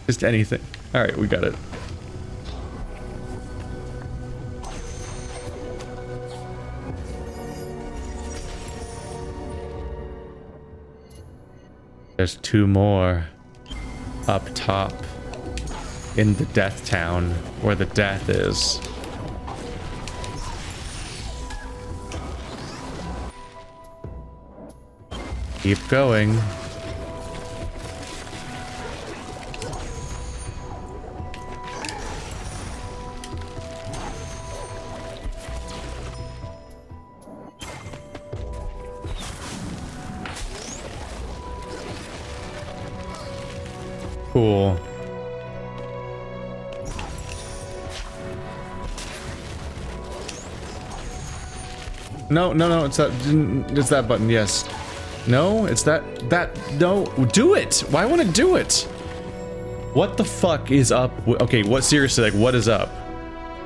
Just anything. All right, we got it. There's 2 more up top in the death town where the death is. Keep going. Cool. No, it's that button, yes. No, it's that, no, do it! Why won't it do it? What the fuck is up? Okay, what, seriously, like, what is up?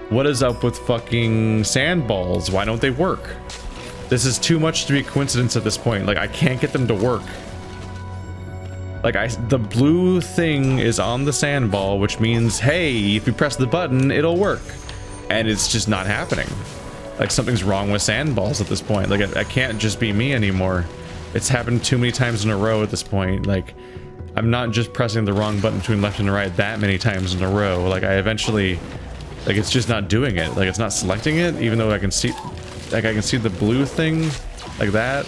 What is up with fucking sandballs? Why don't they work? This is too much to be a coincidence at this point. Like, I can't get them to work. Like, the blue thing is on the sandball, which means, hey, if you press the button, it'll work. And it's just not happening. Like, something's wrong with sandballs at this point. Like, it can't just be me anymore. It's happened too many times in a row at this point. Like, I'm not just pressing the wrong button between left and right that many times in a row. Like, I eventually, like, it's just not doing it. Like, it's not selecting it, even though I can see, like, I can see the blue thing, like that.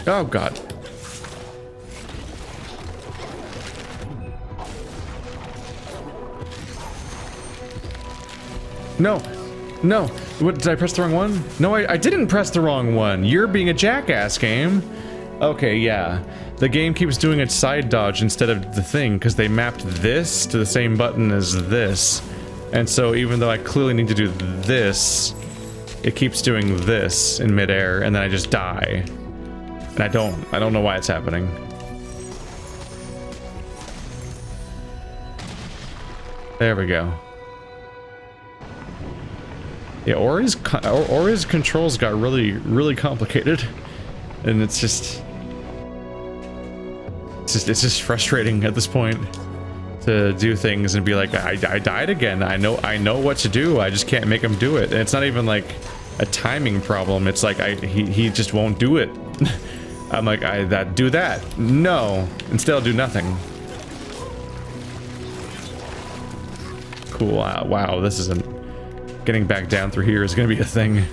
Oh, God. No. No. What, did I press the wrong one? No, I didn't press the wrong one. You're being a jackass, game. Okay, yeah. The game keeps doing its side dodge instead of the thing, because they mapped this to the same button as this. And so even though I clearly need to do this, it keeps doing this in midair, and then I just die. And I don't know why it's happening. There we go. Yeah, Ori's controls got really complicated, and it's just frustrating at this point to do things and be like, I died again. I know what to do. I just can't make him do it. And it's not even like a timing problem. It's like he just won't do it. I'm like, do that. No. Instead, I'll do nothing. Cool. Wow, this isn't... Getting back down through here is gonna be a thing.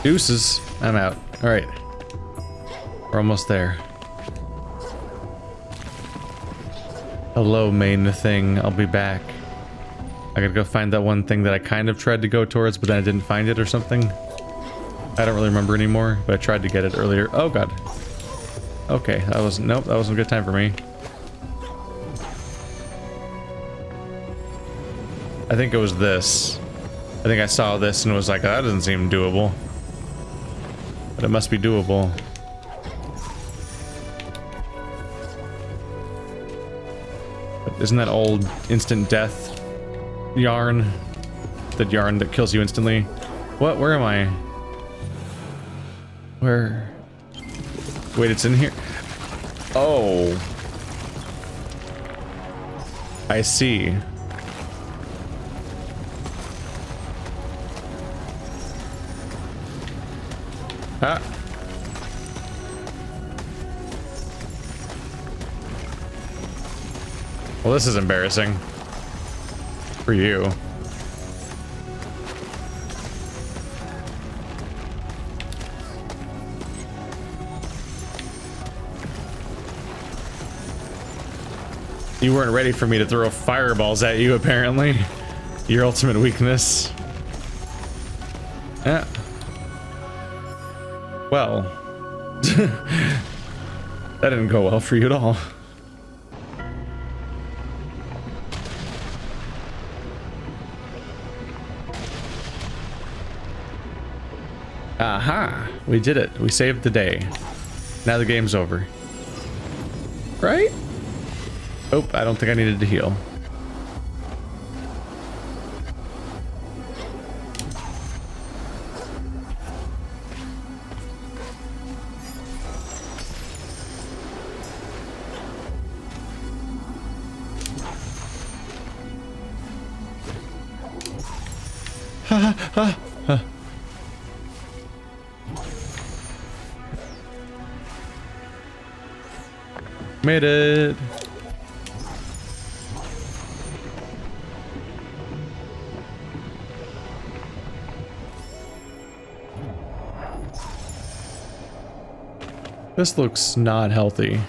Deuces. I'm out. Alright. We're almost there. Hello, main thing. I'll be back. I gotta go find that one thing that I kind of tried to go towards, but then I didn't find it or something. I don't really remember anymore, but I tried to get it earlier. Oh, God. Okay, that was... Nope, that wasn't a good time for me. I think it was this. I think I saw this and was like, that doesn't seem doable. But it must be doable. But isn't that old instant death yarn? The yarn that kills you instantly? What? Where am I? Where? Wait, it's in here? Oh. I see. Ah. Well, this is embarrassing. For you. You weren't ready for me to throw fireballs at you, apparently. Your ultimate weakness. Yeah. Well. That didn't go well for you at all. Aha! We did it. We saved the day. Now the game's over. Right? Oh, I don't think I needed to heal. Made it. This looks not healthy.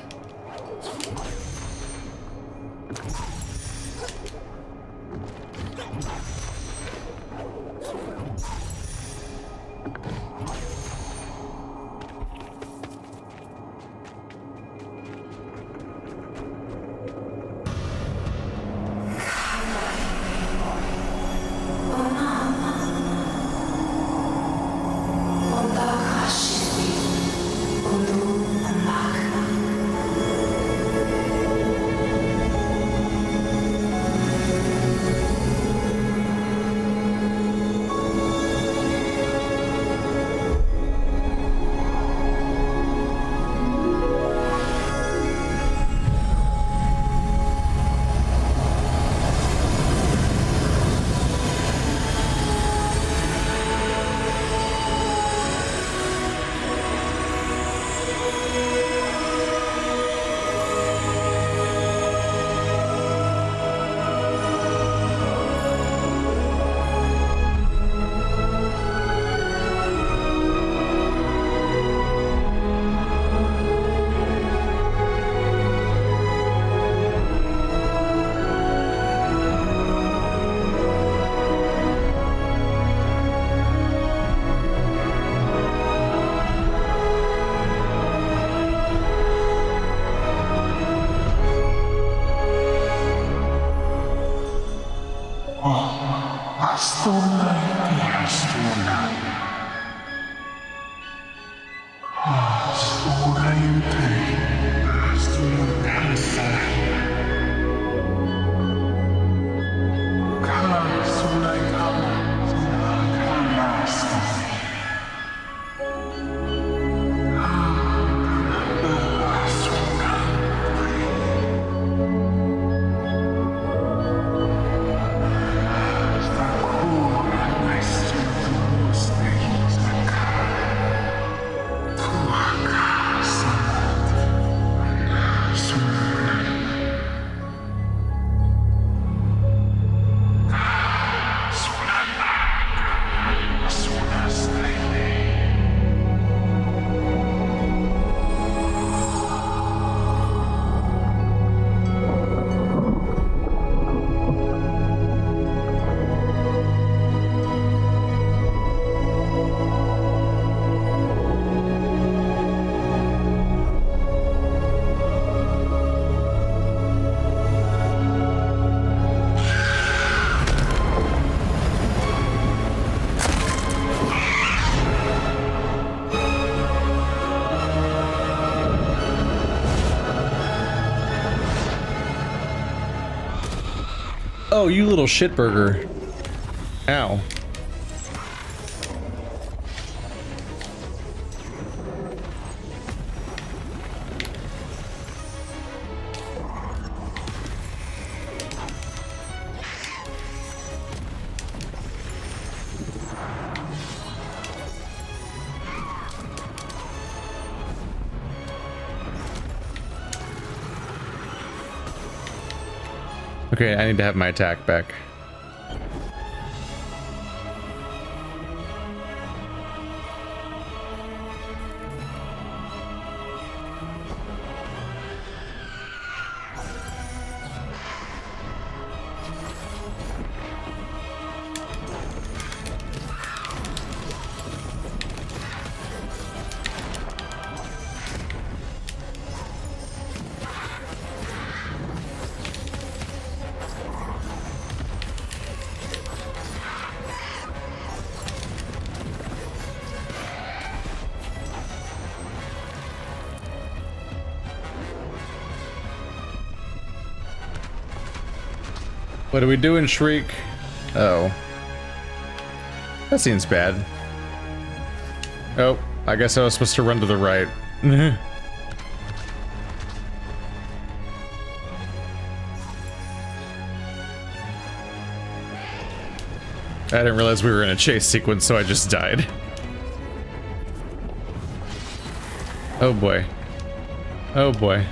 Oh, you little shitburger. Ow. Okay, I need to have my attack back. What are we doing, Shriek? Oh. That seems bad. Oh, I guess I was supposed to run to the right. I didn't realize we were in a chase sequence, so I just died. Oh boy. Oh boy.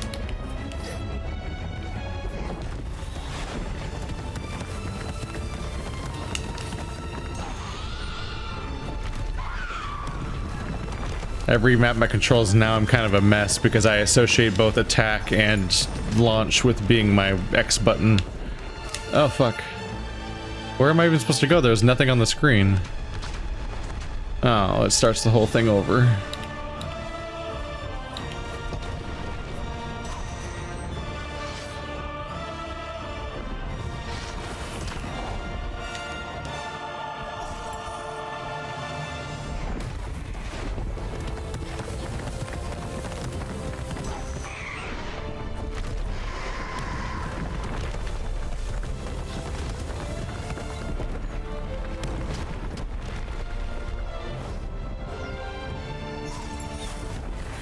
I remap my controls now. I'm kind of a mess because I associate both attack and launch with being my X button. Oh fuck. Where am I even supposed to go? There's nothing on the screen. Oh, it starts the whole thing over.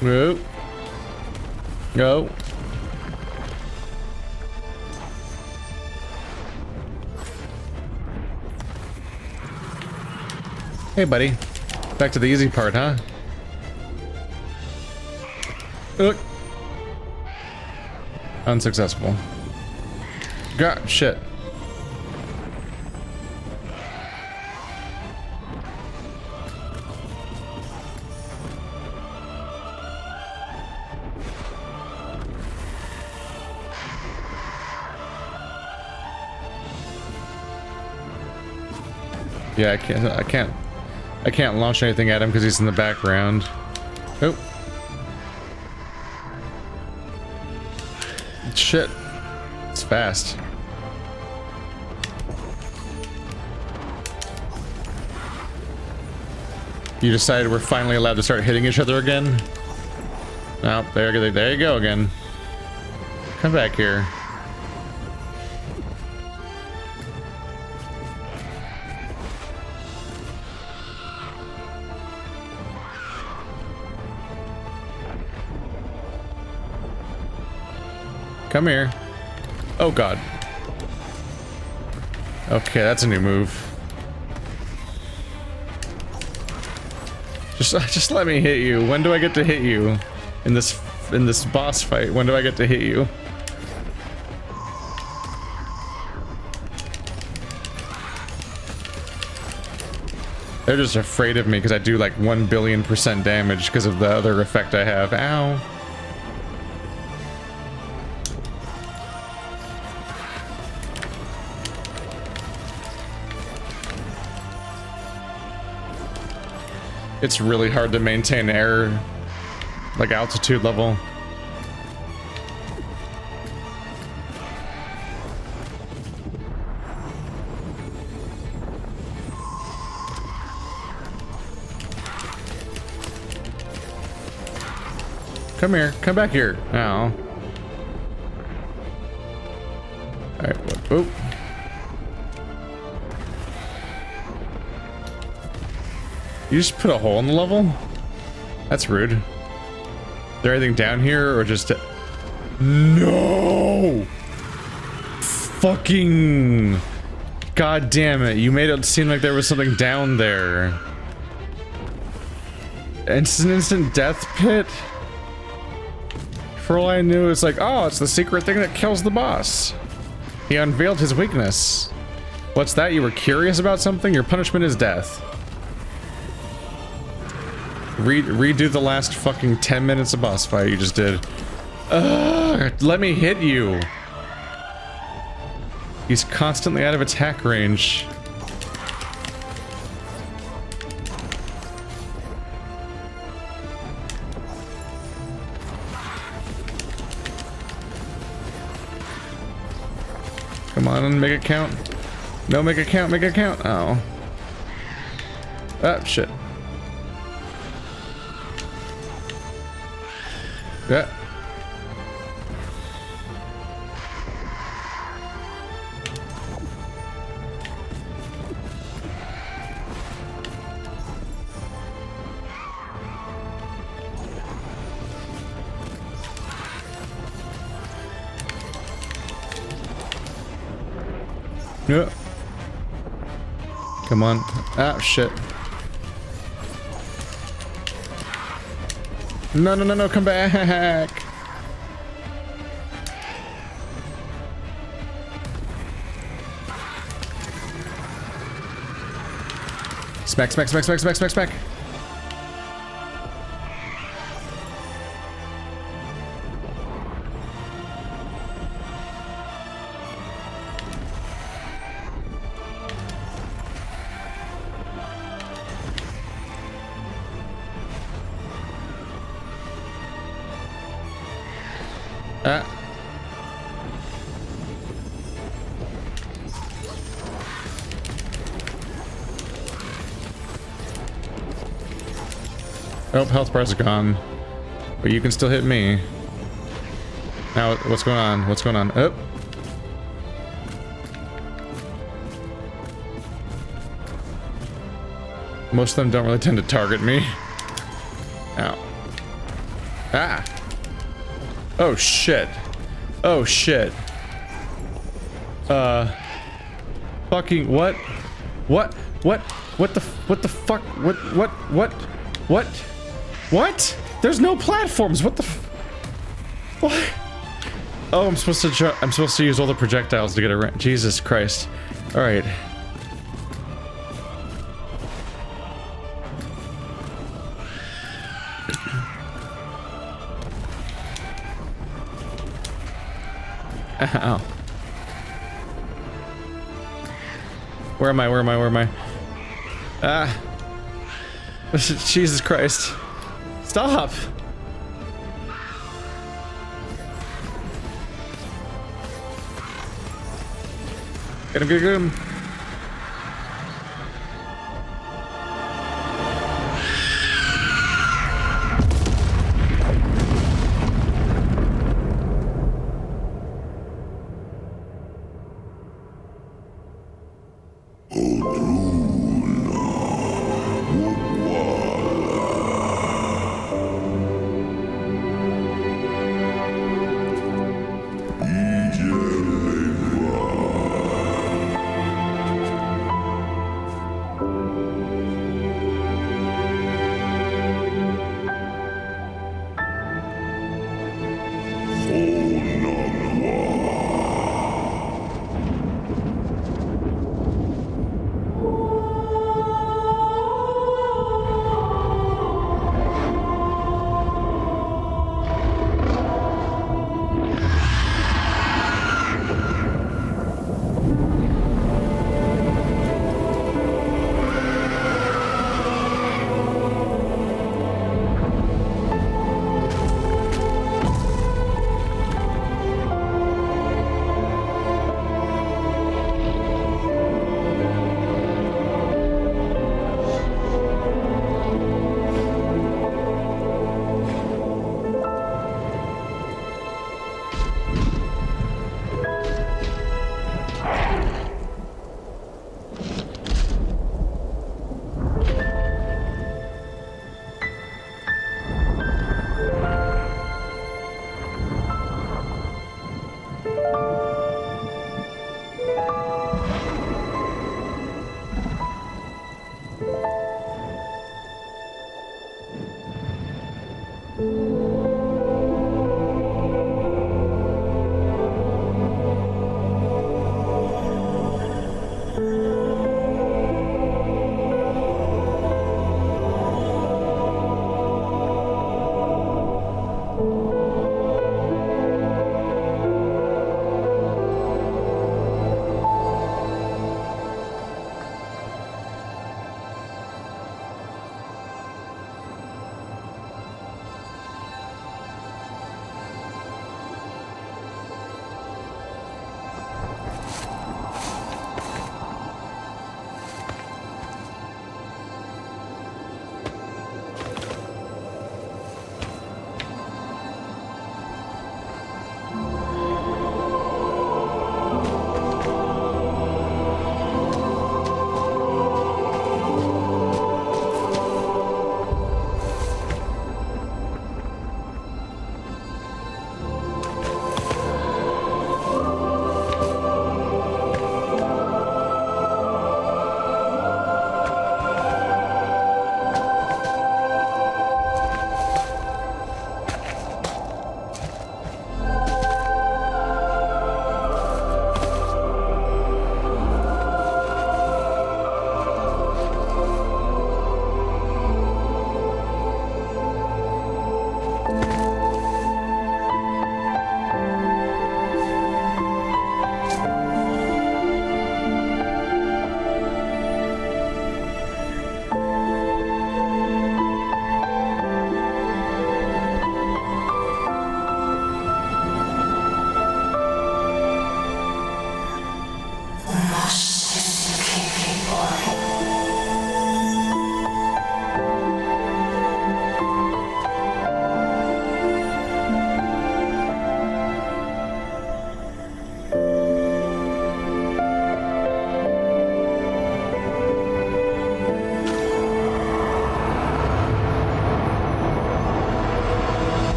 Go. Go. Hey, buddy. Back to the easy part, huh? Look. Unsuccessful. God, shit. Yeah, I can't launch anything at him because he's in the background. Oh. Shit. It's fast. You decided we're finally allowed to start hitting each other again? Oh, there you go again. Come back here. Come here. Oh god. Okay, that's a new move. Just let me hit you. When do I get to hit you? In this boss fight, when do I get to hit you? They're just afraid of me because I do like 1,000,000,000% damage because of the other effect I have. Ow. It's really hard to maintain air, like altitude level. Come here, come back here. Ow. Alright, whoop. You just put a hole in the level? That's rude. Is there anything down here or just... No! Fucking... God damn it, you made it seem like there was something down there. It's an instant death pit? For all I knew, it's like, oh, it's the secret thing that kills the boss. He unveiled his weakness. What's that? You were curious about something? Your punishment is death. Redo the last fucking 10 minutes of boss fight you just did. Let me hit you. He's constantly out of attack range. Come on, make it count. No, make it count, make it count. Oh. Ah, shit. Yeah. Yeah. Come on. Ah, shit. No, no, no, no, come back. Smack, smack, smack, smack, smack, smack, smack. Ah. Oh, health bars are gone. But you can still hit me. Now, what's going on? What's going on? Oh. Most of them don't really tend to target me. Ow. Ah! Oh shit. Oh shit. Fucking what? What? What? What the fuck? What? What? There's no platforms. What the what? Oh, I'm supposed to use all the projectiles to get around. Jesus Christ. All right. Ow. Where am I? Where am I? Where am I? Ah. Jesus Christ. Stop! Get him, get him.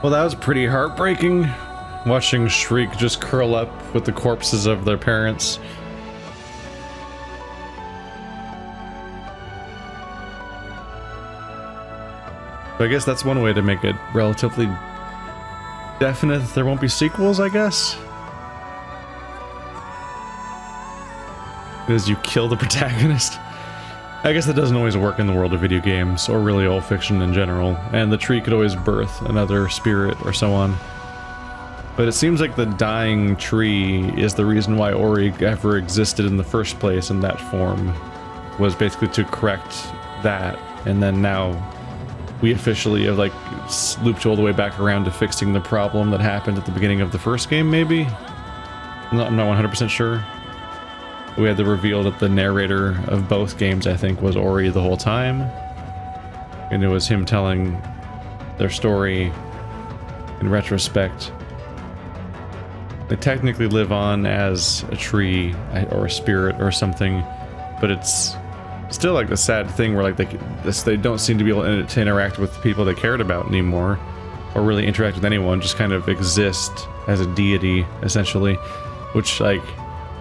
Well, that was pretty heartbreaking, watching Shriek just curl up with the corpses of their parents. So I guess that's one way to make it relatively definite that there won't be sequels, I guess. Is you kill the protagonist. I guess that doesn't always work in the world of video games, or really all fiction in general, and the tree could always birth another spirit or so on. But it seems like the dying tree is the reason why Ori ever existed in the first place in that form, was basically to correct that, and then now we officially have like looped all the way back around to fixing the problem that happened at the beginning of the first game, maybe? I'm not 100% sure. We had the reveal that the narrator of both games, I think, was Ori the whole time. And it was him telling their story in retrospect. They technically live on as a tree or a spirit or something, but it's still like the sad thing where like they don't seem to be able to interact with the people they cared about anymore, or really interact with anyone, just kind of exist as a deity, essentially, which, like,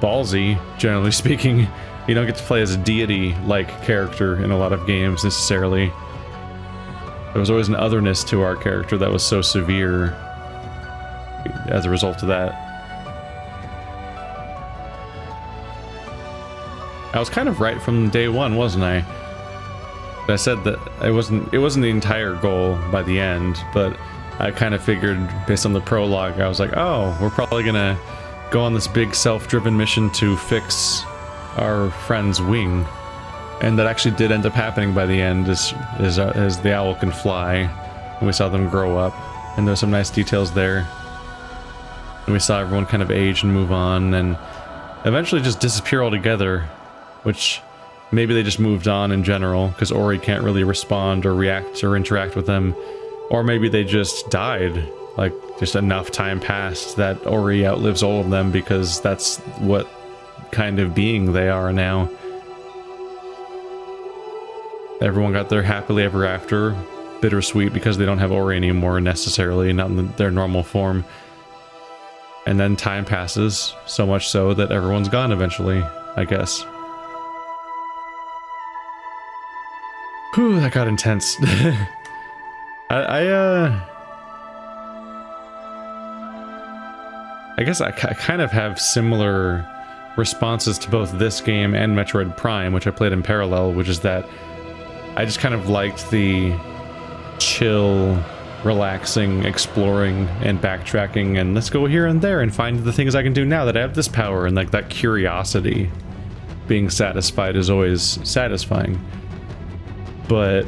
ballsy, generally speaking. You don't get to play as a deity-like character in a lot of games, necessarily. There was always an otherness to our character that was so severe as a result of that. I was kind of right from day one, wasn't I? I said that it wasn't the entire goal by the end, but I kind of figured, based on the prologue, I was like, oh, we're probably gonna go on this big self-driven mission to fix our friend's wing, and that actually did end up happening by the end. As the owl can fly, and we saw them grow up, and there's some nice details there. And we saw everyone kind of age and move on, and eventually just disappear altogether, which maybe they just moved on in general because Ori can't really respond or react or interact with them, or maybe they just died. Like, just enough time passed that Ori outlives all of them because that's what kind of being they are now. Everyone got their happily ever after, bittersweet because they don't have Ori anymore necessarily, not in their normal form. And then time passes, so much so that everyone's gone eventually, I guess. Whew, that got intense. I guess I kind of have similar responses to both this game and Metroid Prime, which I played in parallel, which is that I just kind of liked the chill, relaxing, exploring, and backtracking, and let's go here and there and find the things I can do now that I have this power, and like that curiosity being satisfied is always satisfying. But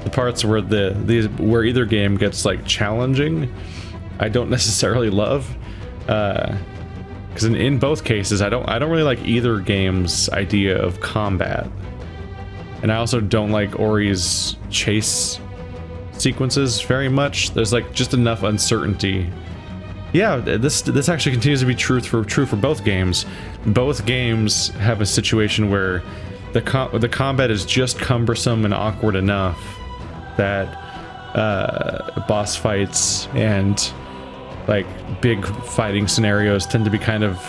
the parts where where either game gets like challenging, I don't necessarily love, because in both cases I don't really like either game's idea of combat, and I also don't like Ori's chase sequences very much. There's like just enough uncertainty. Yeah, this actually continues to be true for both games. Both games have a situation where the combat is just cumbersome and awkward enough that boss fights and like big fighting scenarios tend to be kind of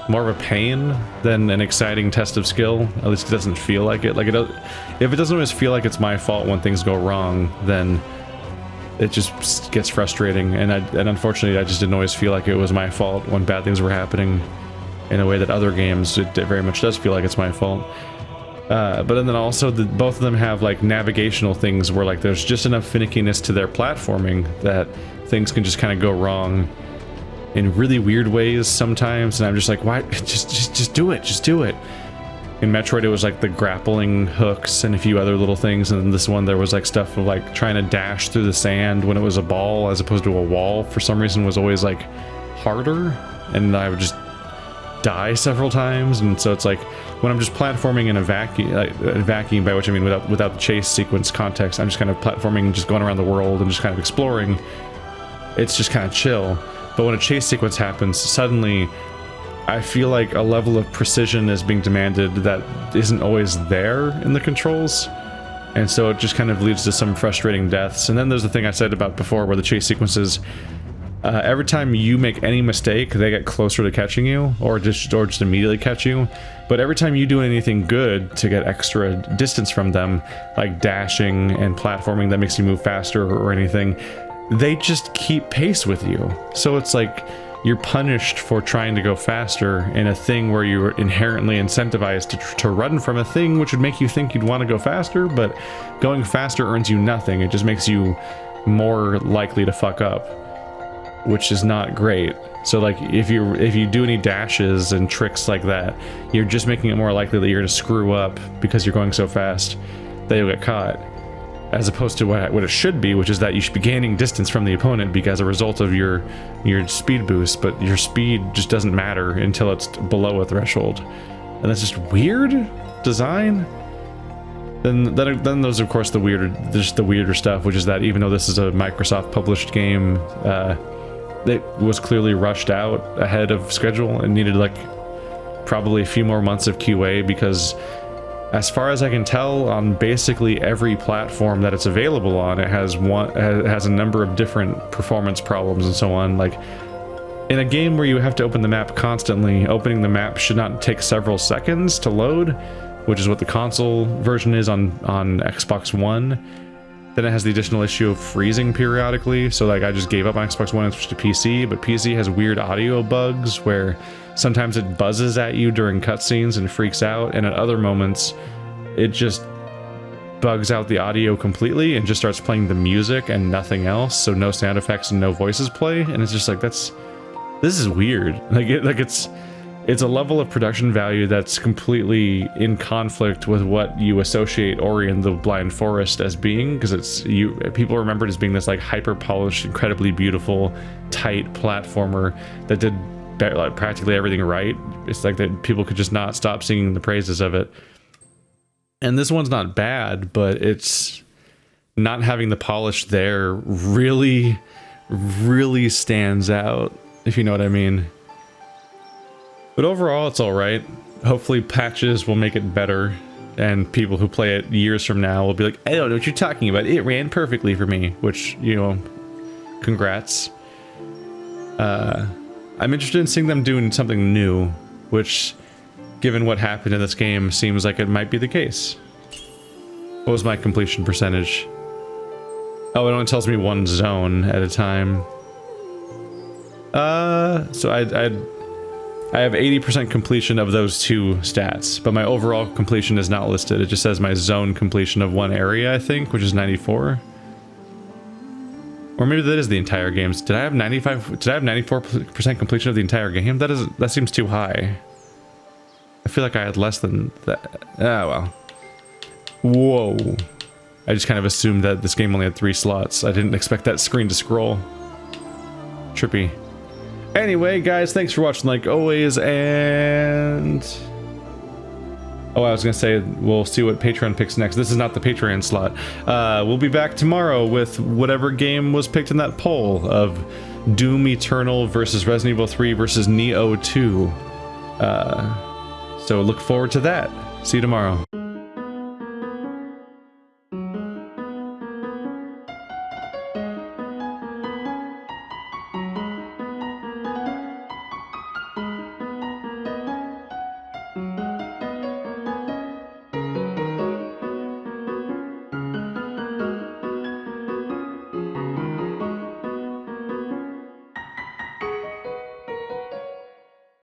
more of a pain than an exciting test of skill. At least it doesn't feel like it. Like, if it doesn't always feel like it's my fault when things go wrong, then it just gets frustrating. And unfortunately, I just didn't always feel like it was my fault when bad things were happening. In a way that other games, it very much does feel like it's my fault. But then also, both of them have like navigational things where like there's just enough finickiness to their platforming that things can just kind of go wrong in really weird ways sometimes, and I'm just like, why? Just do it. Just do it. In Metroid, it was like the grappling hooks and a few other little things, and in this one there was like stuff of like trying to dash through the sand when it was a ball as opposed to a wall. For some reason, was always like harder, and I would just die several times. And so it's like when I'm just platforming in a vacuum, by which I mean without the chase sequence context, I'm just kind of platforming, just going around the world and just kind of exploring. It's just kind of chill. But when a chase sequence happens, suddenly I feel like a level of precision is being demanded that isn't always there in the controls. And so it just kind of leads to some frustrating deaths. And then there's the thing I said about before where the chase sequences, every time you make any mistake, they get closer to catching you, or just immediately catch you. But every time you do anything good to get extra distance from them, like dashing and platforming that makes you move faster or anything, they just keep pace with you. So it's like you're punished for trying to go faster in a thing where you're inherently incentivized to run from a thing which would make you think you'd want to go faster, but going faster earns you nothing. It just makes you more likely to fuck up, which is not great. So like if you do any dashes and tricks like that, you're just making it more likely that you're going to screw up because you're going so fast that you'll get caught. As opposed to what it should be, which is that you should be gaining distance from the opponent because a result of your speed boost, but your speed just doesn't matter until it's below a threshold. And that's just weird design. Then there's of course the weirder stuff, which is that even though this is a Microsoft published game, it was clearly rushed out ahead of schedule and needed like probably a few more months of QA, because as far as I can tell, on basically every platform that it's available on, it has a number of different performance problems and so on. Like in a game where you have to open the map constantly, opening the map should not take several seconds to load, which is what the console version is on Xbox One. Then it has the additional issue of freezing periodically. So like I just gave up on Xbox One and switched to PC, but PC has weird audio bugs where sometimes it buzzes at you during cutscenes and freaks out, and at other moments it just bugs out the audio completely and just starts playing the music and nothing else, so no sound effects and no voices play. And it's just like, this is weird. It's a level of production value that's completely in conflict with what you associate Ori and the Blind Forest as being, because people remember it as being this like hyper polished, incredibly beautiful, tight platformer that did like practically everything right. It's like that people could just not stop singing the praises of it. And this one's not bad, but it's not having the polish there really stands out, if you know what I mean. But overall, it's all right. Hopefully patches will make it better, and people who play it years from now will be like, I don't know what you're talking about. It ran perfectly for me, which, you know, congrats. I'm interested in seeing them doing something new, which, given what happened in this game, seems like it might be the case. What was my completion percentage? Oh, it only tells me one zone at a time. So I have 80% completion of those two stats, but my overall completion is not listed. It just says my zone completion of one area, I think, which is 94. Or maybe that is the entire game. Did I have 94% completion of the entire game? That seems too high. I feel like I had less than that. Ah, well. Whoa. I just kind of assumed that this game only had 3 slots. I didn't expect that screen to scroll. Trippy. Anyway, guys, thanks for watching like always, and... Oh, I was gonna say, we'll see what Patreon picks next. This is not the Patreon slot. We'll be back tomorrow with whatever game was picked in that poll of Doom Eternal versus Resident Evil 3 versus Neo 2. So look forward to that. See you tomorrow.